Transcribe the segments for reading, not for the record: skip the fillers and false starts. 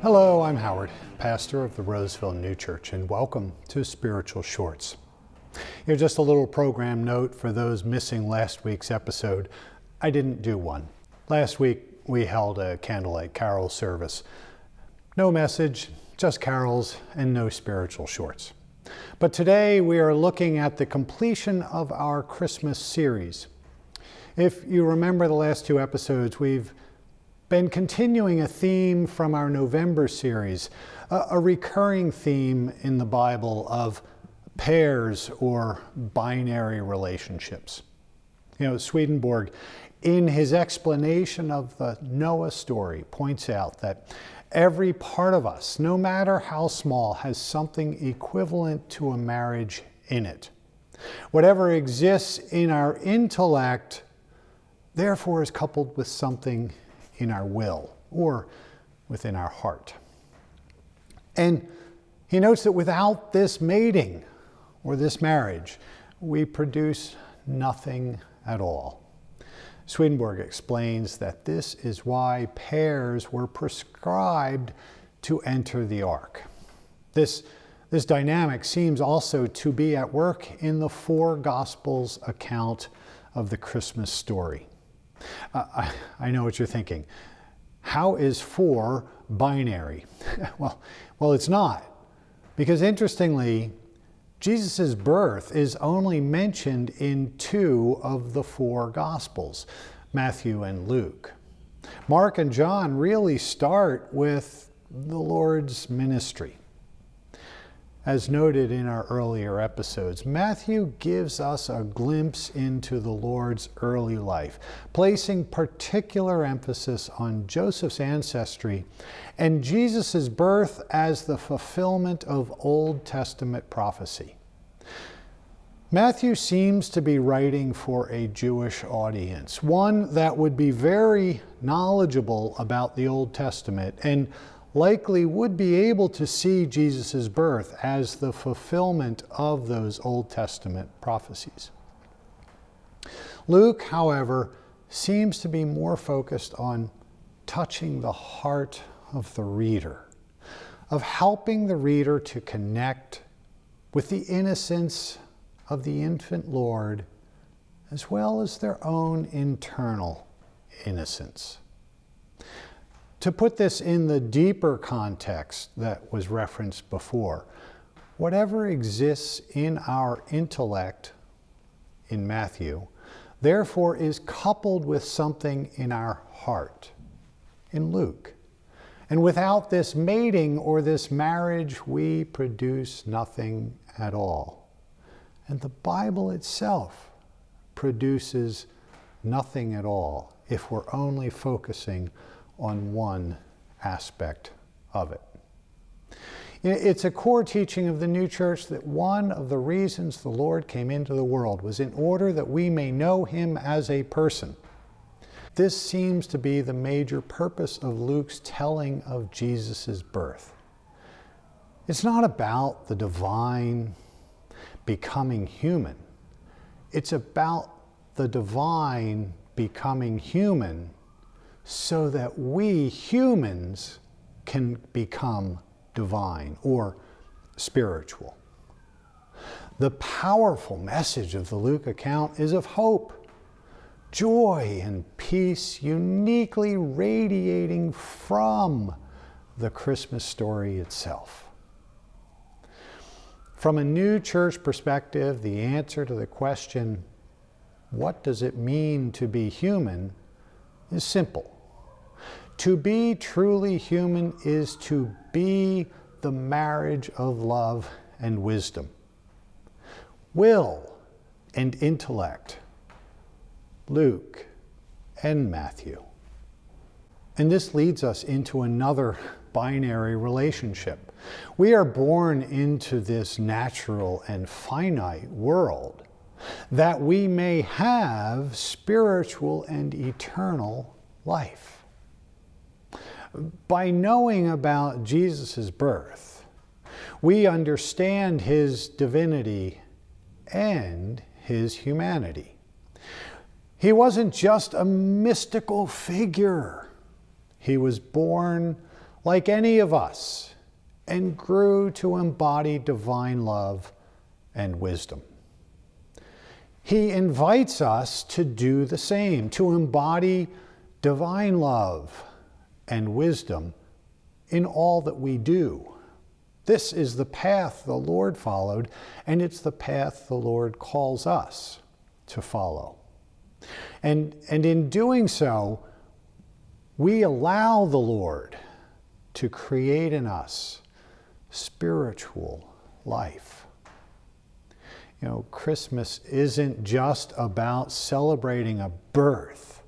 Hello, I'm Howard, pastor of the Roseville New Church, and welcome to Spiritual Shorts. Here's just a little program note for those missing last week's episode. I didn't do one. Last week we held a candlelight carol service. No message, just carols, and no spiritual shorts. But today we are looking at the completion of our Christmas series. If you remember the last two episodes, we've been continuing a theme from our November series, a recurring theme in the Bible of pairs or binary relationships. Swedenborg, in his explanation of the Noah story, points out that every part of us, no matter how small, has something equivalent to a marriage in it. Whatever exists in our intellect, therefore, is coupled with something in our will or within our heart. And he notes that without this mating or this marriage, we produce nothing at all. Swedenborg explains that this is why pairs were prescribed to enter the ark. This dynamic seems also to be at work in the four Gospels' account of the Christmas story. I know what you're thinking. How is 4 binary? Well, it's not. Because interestingly, Jesus' birth is only mentioned in 2 of the 4 Gospels, Matthew and Luke. Mark and John really start with the Lord's ministry. As noted in our earlier episodes, Matthew gives us a glimpse into the Lord's early life, placing particular emphasis on Joseph's ancestry and Jesus' birth as the fulfillment of Old Testament prophecy. Matthew seems to be writing for a Jewish audience, one that would be very knowledgeable about the Old Testament and likely would be able to see Jesus' birth as the fulfillment of those Old Testament prophecies. Luke, however, seems to be more focused on touching the heart of the reader, of helping the reader to connect with the innocence of the infant Lord, as well as their own internal innocence. To put this in the deeper context that was referenced before, whatever exists in our intellect in Matthew, therefore is coupled with something in our heart in Luke. And without this mating or this marriage, we produce nothing at all. And the Bible itself produces nothing at all if we're only focusing on one aspect of it. It's a core teaching of the new church that one of the reasons the Lord came into the world was in order that we may know him as a person. This seems to be the major purpose of Luke's telling of Jesus' birth. It's not about the divine becoming human. It's about the divine becoming human so that we humans can become divine or spiritual. The powerful message of the Luke account is of hope, joy, and peace uniquely radiating from the Christmas story itself. From a new church perspective, the answer to the question, what does it mean to be human, is simple. To be truly human is to be the marriage of love and wisdom, will and intellect, Luke and Matthew. And this leads us into another binary relationship. We are born into this natural and finite world that we may have spiritual and eternal life. By knowing about Jesus' birth, we understand his divinity and his humanity. He wasn't just a mystical figure. He was born like any of us and grew to embody divine love and wisdom. He invites us to do the same, to embody divine love and wisdom in all that we do. This is the path the Lord followed, and it's the path the Lord calls us to follow. And in doing so, we allow the Lord to create in us spiritual life. You know, Christmas isn't just about celebrating a birth.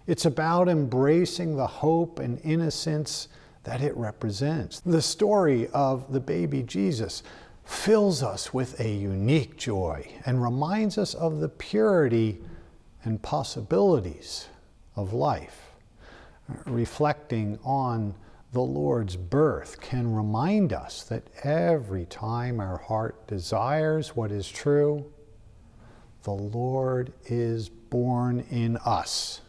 It's about embracing the hope and innocence that it represents. The story of the baby Jesus fills us with a unique joy and reminds us of the purity and possibilities of life. Reflecting on the Lord's birth can remind us that every time our heart desires what is true, the Lord is born in us,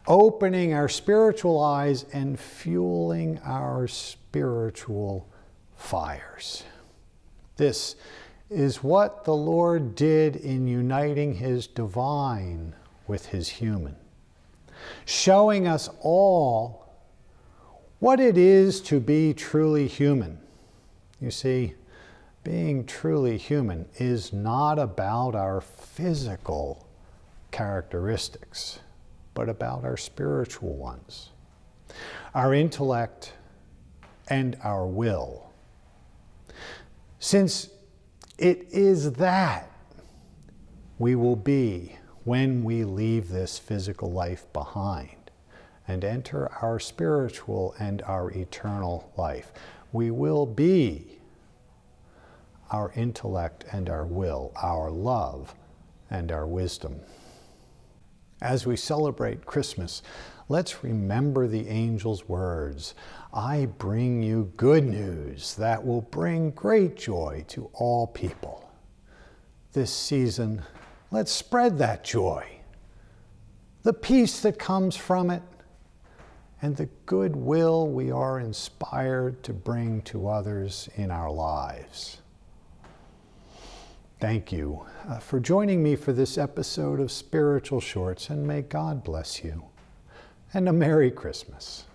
opening our spiritual eyes and fueling our spiritual fires. This is what the Lord did in uniting his divine with his human, showing us all what it is to be truly human. You see, being truly human is not about our physical characteristics, but about our spiritual ones, our intellect and our will. Since it is that we will be when we leave this physical life behind and enter our spiritual and our eternal life. We will be our intellect and our will, our love and our wisdom. As we celebrate Christmas, let's remember the angel's words, "I bring you good news that will bring great joy to all people." This season, let's spread that joy, the peace that comes from it, and the goodwill we are inspired to bring to others in our lives. Thank you for joining me for this episode of Spiritual Shorts, and may God bless you. And a Merry Christmas.